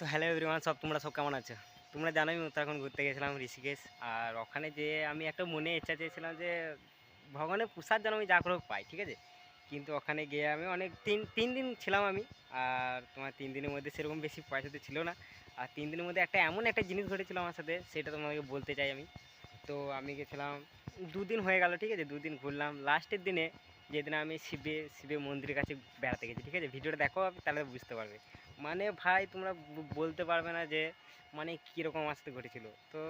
তো hello everyone, তোমরা সব কেমন আছো? তোমরা জানোই আমি উত্তরাখণ্ড ঘুরতে গেছিলাম ঋষিকেশ। আর ওখানে যেয়ে আমি একটা মনে ইচ্ছা চেয়েছিলাম যে ভগবানের প্রসাদ যেন আমি যা করে হোক পাই, ঠিক আছে? কিন্তু ওখানে গিয়ে আমি অনেক তিন তিন দিন ছিলাম আমি। আর তোমার 3 দিনের মধ্যে সেরকম বেশি পয়সা তো ছিল না। আর 3 দিনের মধ্যে এমন একটা জিনিস ঘটেছিল আমার সাথে, সেটা তোমাকে বলতে চাই আমি। তো আমি গেছিলাম, 2 দিন হয়ে গেল, ঠিক আছে? 2 দিন ঘুরলাম। লাস্টের দিনে যেদিন আমি শিবের মন্দিরের কাছে বেড়াতে গেছি, ঠিক আছে? ভিডিওটা দেখো তাহলে বুঝতে পারবে। মানে ভাই তোমরা বলতে পারবে না যে মানে কীরকম আমার সাথে ঘটেছিল। তো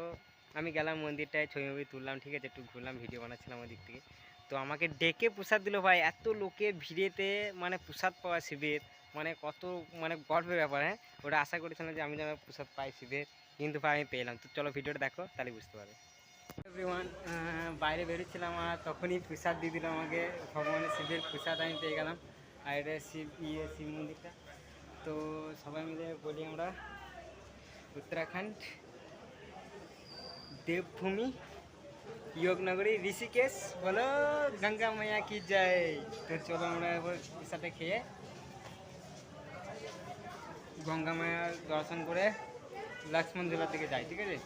আমি গেলাম মন্দিরটায়, ছবি তুললাম, ঠিক আছে? একটু ঘুরলাম, ভিডিও বানাচ্ছিলাম ওই দিক থেকে। তো আমাকে ডেকে প্রসাদ দিল ভাই, এত লোকে ভিড়েতে, মানে প্রসাদ পাওয়া শিবের, মানে কত, মানে গর্বের ব্যাপার। হ্যাঁ, ওটা আশা করেছিলাম যে আমি যেন প্রসাদ পাই শিবের, কিন্তু ভাই আমি পেলাম। তো চলো ভিডিওটা দেখো তাহলে বুঝতে পারবে। এভরিওয়ান, বাইরে বেরোচ্ছিলাম আর তখনই প্রসাদ দিয়ে দিল আমাকে, ভগবানের শিবের প্রসাদ আমি পেয়ে গেলাম। আর এটা শিব মন্দিরটা। তো সবাই মিলে বলি আমরা, उत्तराखंड देवभूमि योगनगरी ऋषिकेश, बोलो गंगा मैया की जय। तो चलो আমরা এবার প্রসাদটা খেয়ে গঙ্গা মায়ার দর্শন করে লক্ষ্মণ ঝুলার দিকে যাই, ঠিক আছে?